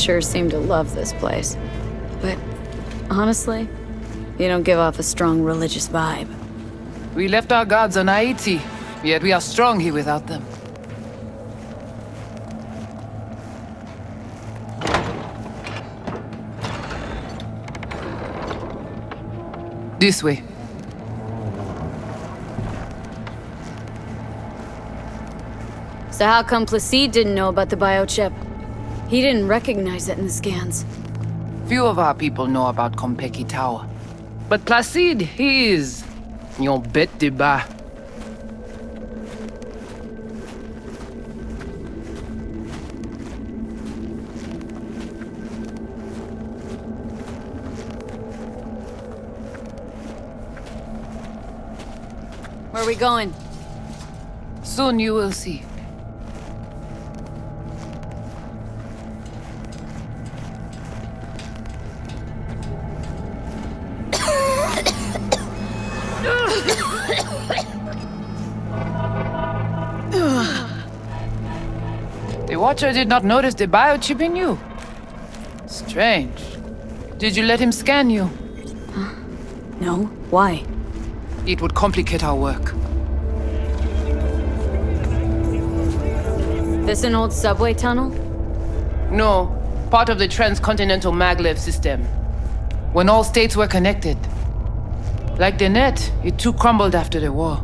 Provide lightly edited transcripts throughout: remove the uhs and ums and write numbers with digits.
sure seem to love this place. But honestly, you don't give off a strong religious vibe. We left our gods on Haiti, yet we are strong here without them. This way. So how come Placide didn't know about the biochip? He didn't recognize it in the scans. Few of our people know about Kompeki Tower. But Placide, he is... your bête de bas. Where are we going? Soon you will see. The Watcher did not notice the biochip in you. Strange. Did you let him scan you? Huh? No. Why? It would complicate our work. This an old subway tunnel? No, part of the transcontinental maglev system. When all states were connected. Like the net, it too crumbled after the war.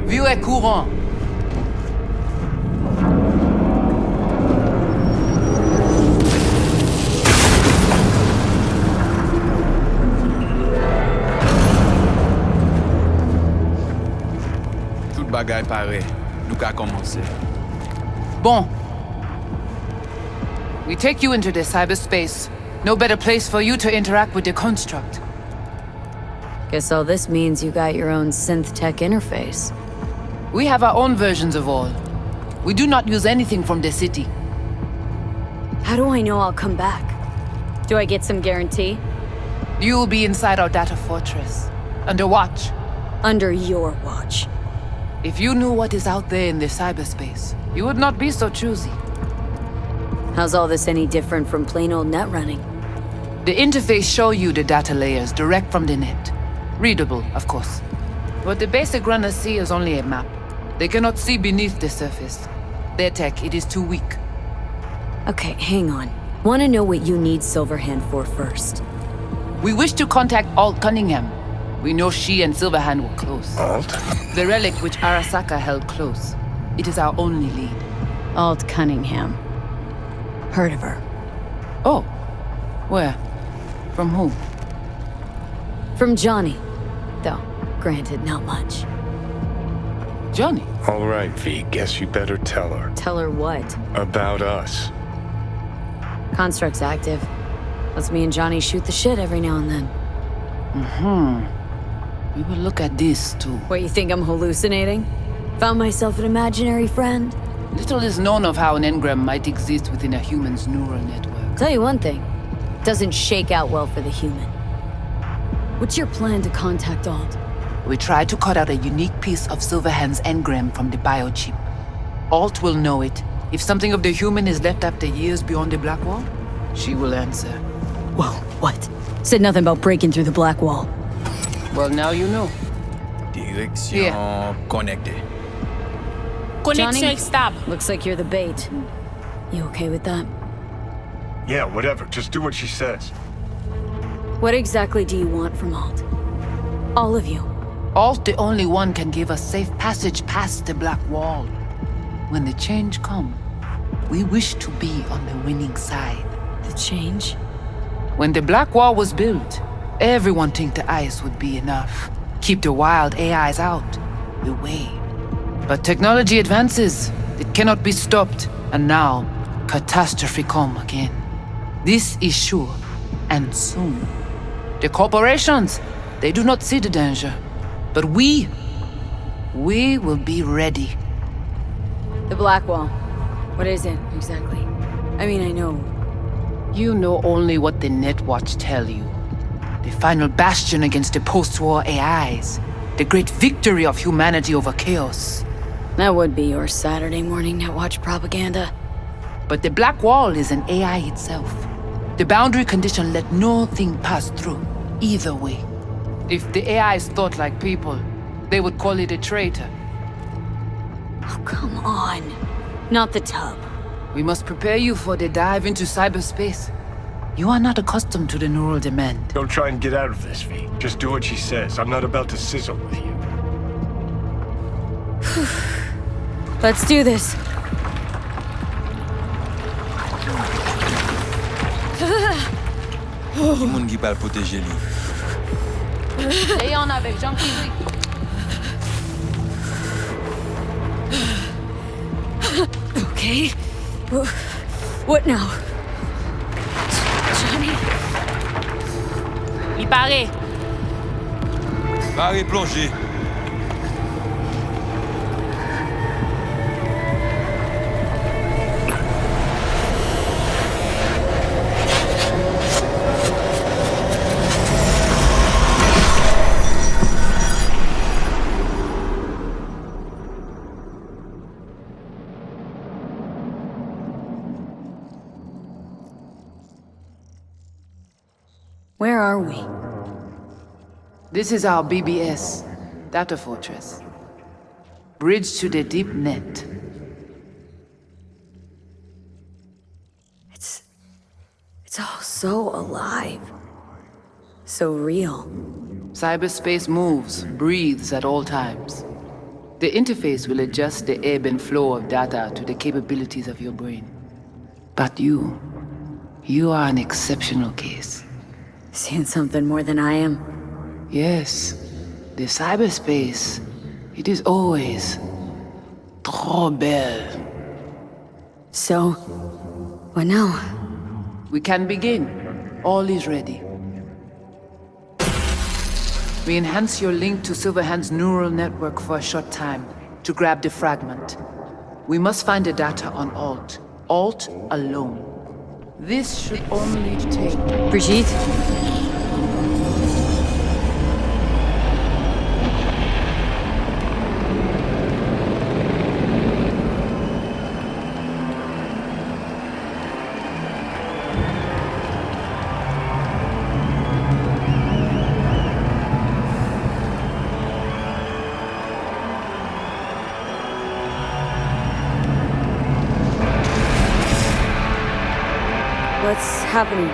View est courant. Tout bagay pare. Nou ka komanse. Bon. We take you into the cyberspace. No better place for you to interact with the construct. Guess all this means you got your own synth tech interface. We have our own versions of all. We do not use anything from the city. How do I know I'll come back? Do I get some guarantee? You will be inside our data fortress, under watch. Under your watch. If you knew what is out there in the cyberspace, you would not be so choosy. How's all this any different from plain old net running? The interface shows you the data layers direct from the net. Readable, of course. What the basic runners see is only a map. They cannot see beneath the surface. Their tech, it is too weak. Okay, hang on. Want to know what you need Silverhand for first. We wish to contact Alt Cunningham. We know she and Silverhand were close. Alt? The relic which Arasaka held close. It is our only lead. Alt Cunningham. Heard of her. Oh. Where? From whom? From Johnny. Though, granted, not much. Johnny? All right, V, guess you better tell her. Tell her what? About us. Construct's active. Lets me and Johnny shoot the shit every now and then. We will look at this, too. What, you think I'm hallucinating? Found myself an imaginary friend? Little is known of how an engram might exist within a human's neural network. Tell you one thing. Doesn't shake out well for the human. What's your plan to contact Alt? We try to cut out a unique piece of Silverhand's engram from the biochip. Alt will know it. If something of the human is left after years beyond the Black Wall, she will answer. Whoa, what? Said nothing about breaking through the Black Wall. Well, now you know. Direction connectée. Johnny? Stop. Looks like you're the bait. You okay with that? Yeah, whatever. Just do what she says. What exactly do you want from Alt? All of you. Alt, the only one, can give us safe passage past the Black Wall. When the change comes, we wish to be on the winning side. The change? When the Black Wall was built, everyone think the ice would be enough. Keep the wild AIs out, away. But technology advances. It cannot be stopped. And now, catastrophe come again. This is sure, and soon. The corporations, they do not see the danger. But we will be ready. The Black Wall. What is it, exactly? I mean, I know. You know only what the Netwatch tell you. The final bastion against the post-war AIs. The great victory of humanity over chaos. That would be your Saturday morning Netwatch propaganda. But the Black Wall is an AI itself. The boundary condition let nothing pass through, either way. If the AIs thought like people, they would call it a traitor. Oh, come on. Not the tub. We must prepare you for the dive into cyberspace. You are not accustomed to the neural demand. Don't try and get out of this, V. Just do what she says. I'm not about to sizzle with you. Let's do this. Ki moun ki pal proteje li? Léon avec Jean-Pierre. Okay. What now? Johnny? Il paraît. Pare plonge. Where are we? This is our BBS, data fortress. Bridge to the deep net. It's all so alive. So real. Cyberspace moves, breathes at all times. The interface will adjust the ebb and flow of data to the capabilities of your brain. But you are an exceptional case. Seeing something more than I am. Yes, the cyberspace, it is always trop belle. So, what now? We can begin. All is ready. We enhance your link to Silverhand's neural network for a short time to grab the fragment. We must find the data on Alt. Alt alone. This should only take... Brigitte? What's happening?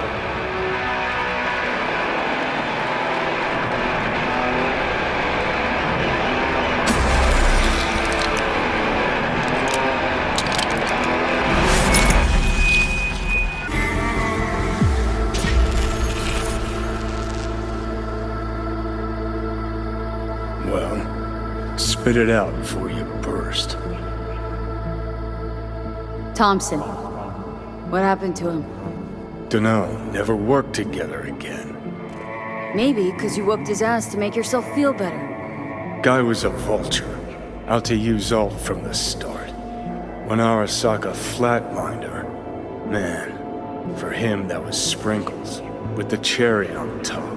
Well, spit it out before you burst. Thompson. What happened to him? Dunno, never worked together again. Maybe because you whooped his ass to make yourself feel better. Guy was a vulture, out to use Alt from the start. When Arasaka flatlined her, man, for him that was sprinkles, with the cherry on top.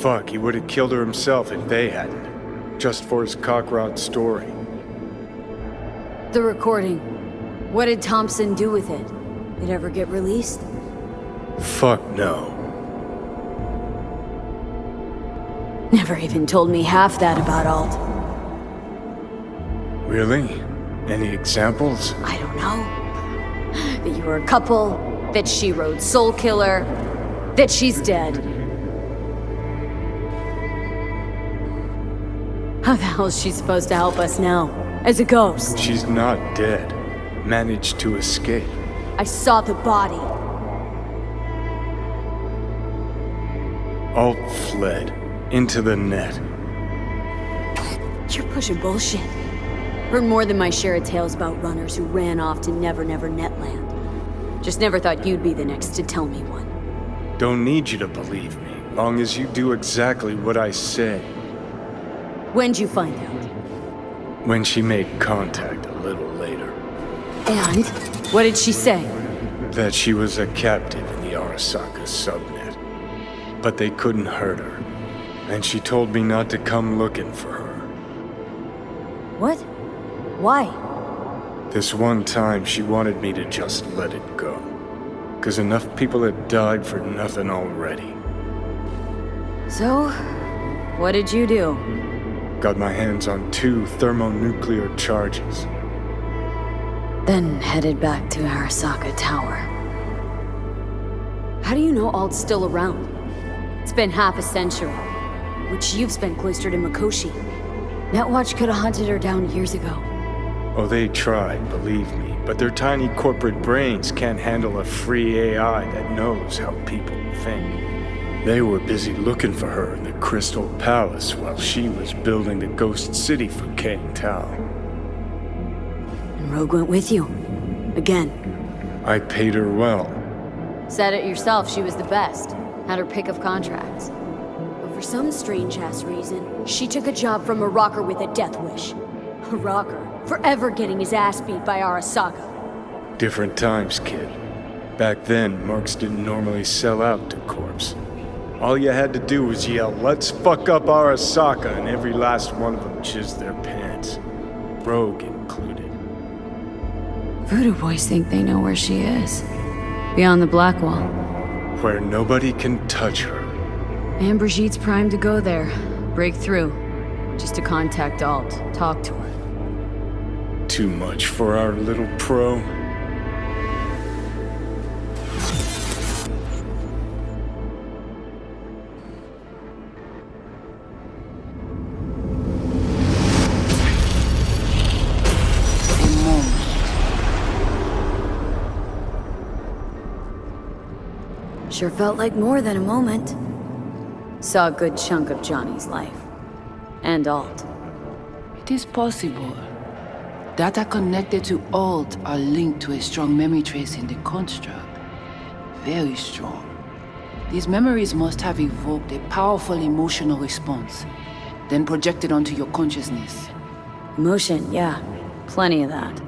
Fuck, he would have killed her himself if they hadn't, just for his cockrod story. The recording. What did Thompson do with it? It ever get released? Fuck no. Never even told me half that about Alt. Really? Any examples? I don't know. That you were a couple, that she rode Soul Killer, that she's dead. How the hell is she supposed to help us now? As a ghost? She's not dead. Managed to escape. I saw the body. Alt fled. Into the net. You're pushing bullshit. Heard more than my share of tales about runners who ran off to Never Never Netland. Just never thought you'd be the next to tell me one. Don't need you to believe me, long as you do exactly what I say. When'd you find out? When she made contact a little later. And? What did she say? That she was a captive in the Arasaka subnet. But they couldn't hurt her. And she told me not to come looking for her. What? Why? This one time, she wanted me to just let it go. 'Cause enough people had died for nothing already. So, what did you do? Got my hands on 2 thermonuclear charges. Then headed back to Arasaka Tower. How do you know Alt's still around? It's been half a century, which you've spent cloistered in Mikoshi. Netwatch could have hunted her down years ago. Oh, they tried, believe me, but their tiny corporate brains can't handle a free AI that knows how people think. They were busy looking for her in the Crystal Palace while she was building the Ghost City for Kang Tao. And Rogue went with you. Again. I paid her well. Said it yourself, she was the best. Had her pick of contracts. But for some strange-ass reason, she took a job from a rocker with a death wish. A rocker, forever getting his ass beat by Arasaka. Different times, kid. Back then, mercs didn't normally sell out to corps. All you had to do was yell, "Let's fuck up Arasaka," and every last one of them jizzed their pants. Rogue included. Voodoo boys think they know where she is. Beyond the Black Wall. Where nobody can touch her. And Brigitte's primed to go there. Break through. Just to contact Alt. Talk to her. Too much for our little pro. Sure felt like more than a moment. Saw a good chunk of Johnny's life. And Alt. It is possible. Data connected to Alt are linked to a strong memory trace in the construct. Very strong. These memories must have evoked a powerful emotional response, then projected onto your consciousness. Emotion, yeah. Plenty of that.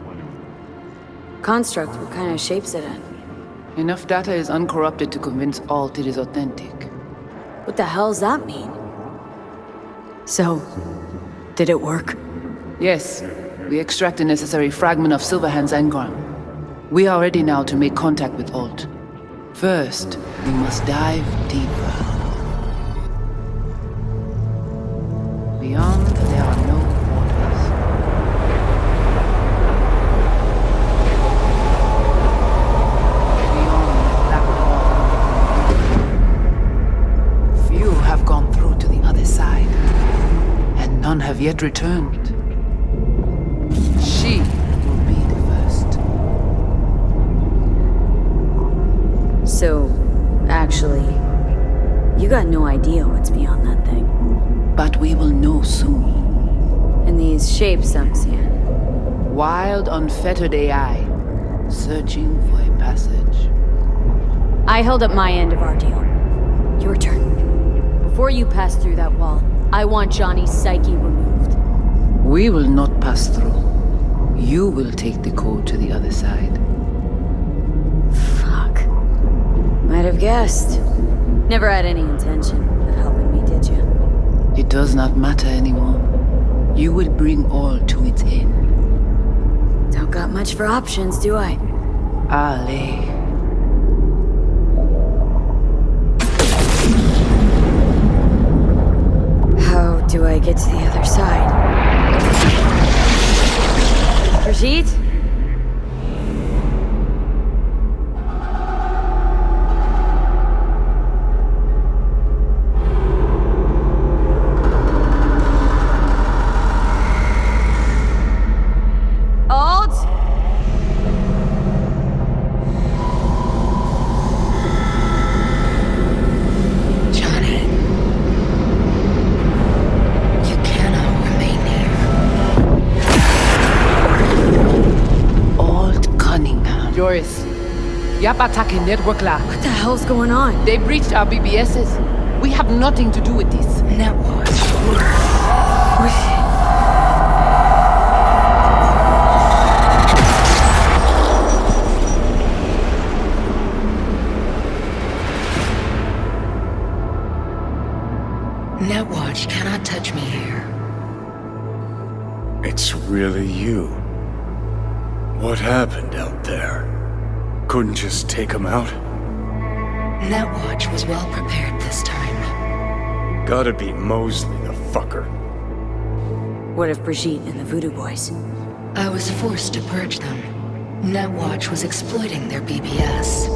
Construct, what kind of shapes it in? Enough data is uncorrupted to convince Alt it is authentic. What the hell's that mean? So, did it work? Yes, we extract the necessary fragment of Silverhand's engram. We are ready now to make contact with Alt. First, we must dive deeper. Beyond, there are no borders. Beyond the Black Wall. Few have gone through to the other side, and none have yet returned. She will be the first. So, actually, you got no idea what's beyond that thing. But we will know soon. And these shapes I'm seeing. Wild, unfettered AI, searching for a passage. I held up my end of our deal. Your turn. Before you pass through that wall, I want Johnny's psyche removed. We will not pass through. You will take the code to the other side. Fuck. Might have guessed. Never had any intention of helping me, did you? It does not matter anymore. You will bring all to its end. Don't got much for options, do I? Ale. How do I get to the other side? Brigitte? Alt? Johnny, you cannot remain here. Alt Cunningham. Joris, Yap attacking network lab. What the hell's going on? They breached our BBSs. We have nothing to do with this. Netwatch. Netwatch cannot touch me here. It's really you. What happened out there? Couldn't just take him out? Netwatch was well prepared this time. Gotta be Mosley, the fucker. What of Brigitte and the Voodoo Boys? I was forced to purge them. Netwatch was exploiting their BBS.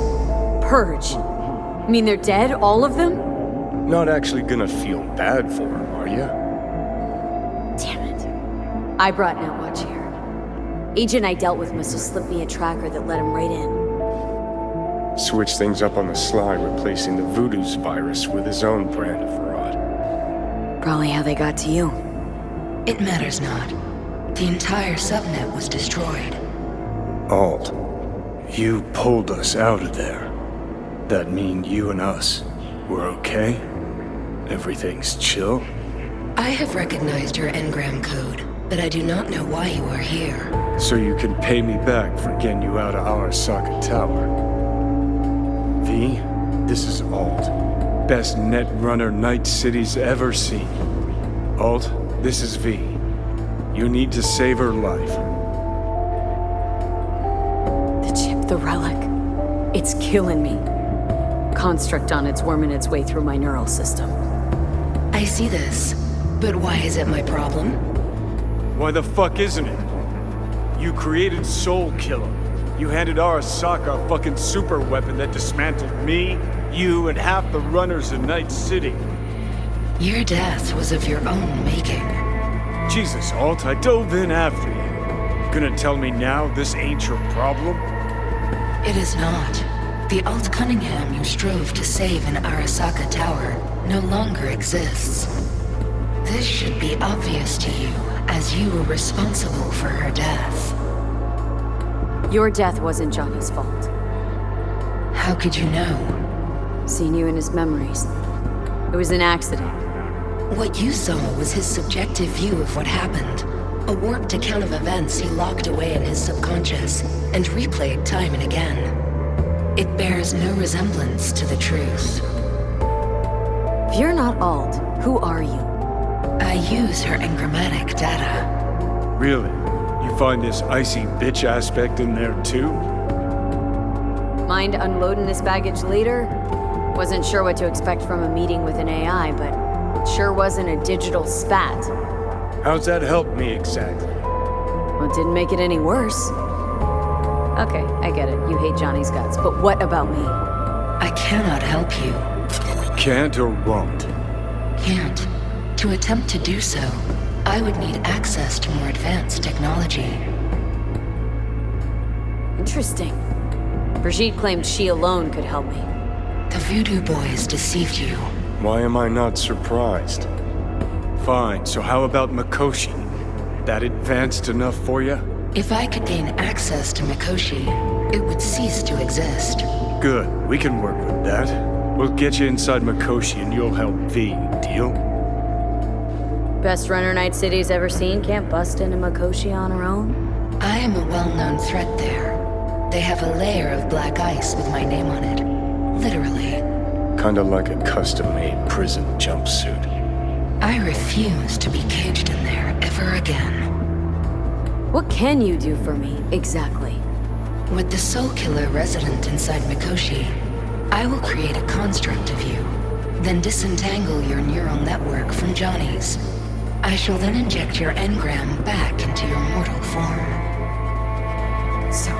Purge? You mean they're dead, all of them? Not actually gonna feel bad for him, are you? Damn it. I brought Netwatch here. Agent I dealt with must have slipped me a tracker that let him right in. Switch things up on the sly, replacing the Voodoo's virus with his own brand of fraud. Probably how they got to you. It matters not. The entire subnet was destroyed. Alt, you pulled us out of there. That mean you and us, we're okay? Everything's chill? I have recognized your engram code, but I do not know why you are here. So you can pay me back for getting you out of Arasaka Tower. V, this is Alt. Best netrunner Night City's ever seen. Alt, this is V. You need to save her life. The chip, the relic. It's killing me. Construct on it's worming its way through my neural system. I see this, but why is it my problem? Why the fuck isn't it? You created Soul Killer. You handed Arasaka a fucking super weapon that dismantled me, you, and half the runners in Night City. Your death was of your own making. Jesus, Alt, I dove in after you. Gonna tell me now this ain't your problem? It is not. The Alt Cunningham you strove to save in Arasaka Tower no longer exists. This should be obvious to you, as you were responsible for her death. Your death wasn't Johnny's fault. How could you know? Seen you in his memories. It was an accident. What you saw was his subjective view of what happened. A warped account of events he locked away in his subconscious and replayed time and again. It bears no resemblance to the truth. If you're not Alt, who are you? I use her engrammatic data. Really? You find this icy bitch aspect in there too? Mind unloading this baggage later? Wasn't sure what to expect from a meeting with an AI, but it sure wasn't a digital spat. How's that help me exactly? Well, it didn't make it any worse. Okay, I get it. You hate Johnny's guts, but what about me? I cannot help you. Can't or won't? Can't. To attempt to do so, I would need access to more advanced technology. Interesting. Brigitte claimed she alone could help me. The Voodoo Boys deceived you. Why am I not surprised? Fine, so how about Mikoshi? That advanced enough for you? If I could gain access to Mikoshi, it would cease to exist. Good, we can work with that. We'll get you inside Mikoshi and you'll help V, deal? Best runner Night City's ever seen can't bust into Mikoshi on her own? I am a well-known threat there. They have a layer of black ice with my name on it. Literally. Kinda like a custom-made prison jumpsuit. I refuse to be caged in there ever again. What can you do for me, exactly? With the Soul Killer resident inside Mikoshi, I will create a construct of you, then disentangle your neural network from Johnny's. I shall then inject your engram back into your mortal form. So,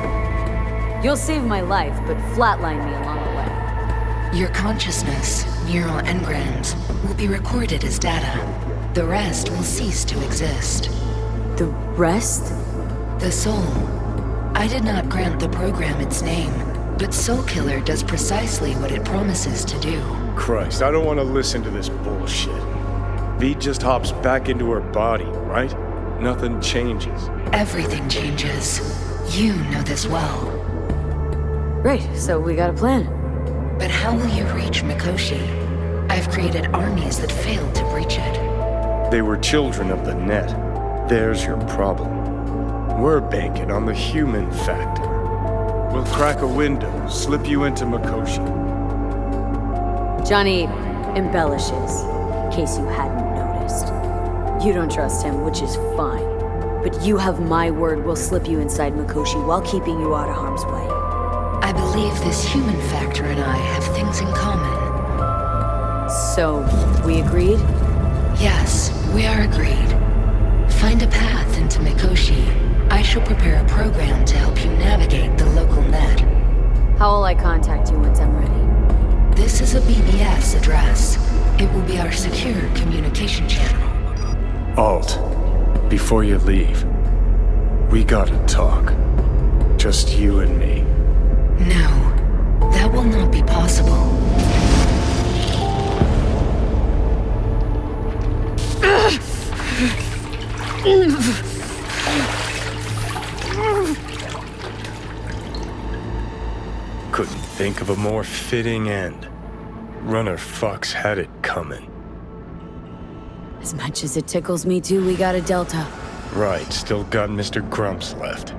you'll save my life, but flatline me along the way. Your consciousness, neural engrams, will be recorded as data. The rest will cease to exist. The rest? The soul. I did not grant the program its name, but Soul Killer does precisely what it promises to do. Christ, I don't want to listen to this bullshit. V just hops back into her body, right? Nothing changes. Everything changes. You know this well. Great, so we got a plan. But how will you reach Mikoshi? I've created armies that failed to breach it. They were children of the net. There's your problem. We're banking on the human factor. We'll crack a window, slip you into Mikoshi. Johnny embellishes, in case you hadn't noticed. You don't trust him, which is fine. but you have my word we'll slip you inside Mikoshi while keeping you out of harm's way. I believe this human factor and I have things in common. So, we agreed? Yes, we are agreed. Find a path into Mikoshi. I shall prepare a program to help you navigate the local net. How will I contact you once I'm ready? This is a BBS address. It will be our secure communication channel. Alt, before you leave, we gotta talk. Just you and me. No, that will not be possible. Couldn't think of a more fitting end. Runner fucks had it coming. As much as it tickles me too, we got a Delta. Right, still got Mr. Grumps left.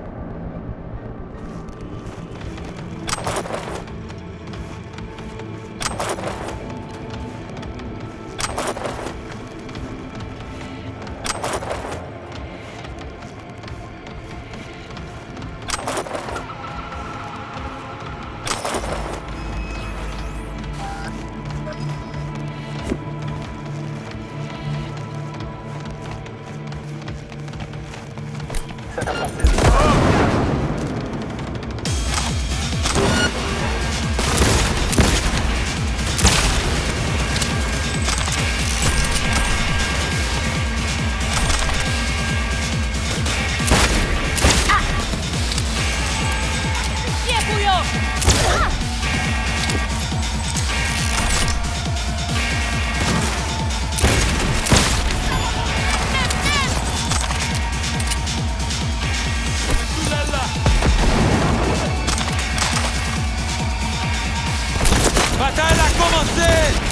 Bataille a commencé!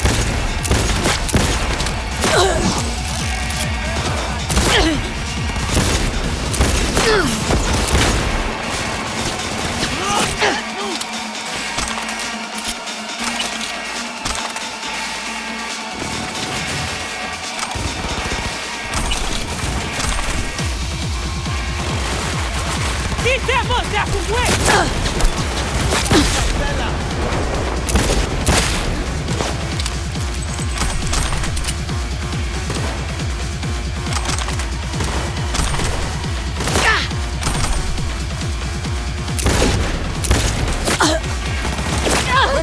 Quitemos a fuego!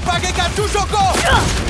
Paguei cartucho, socorro!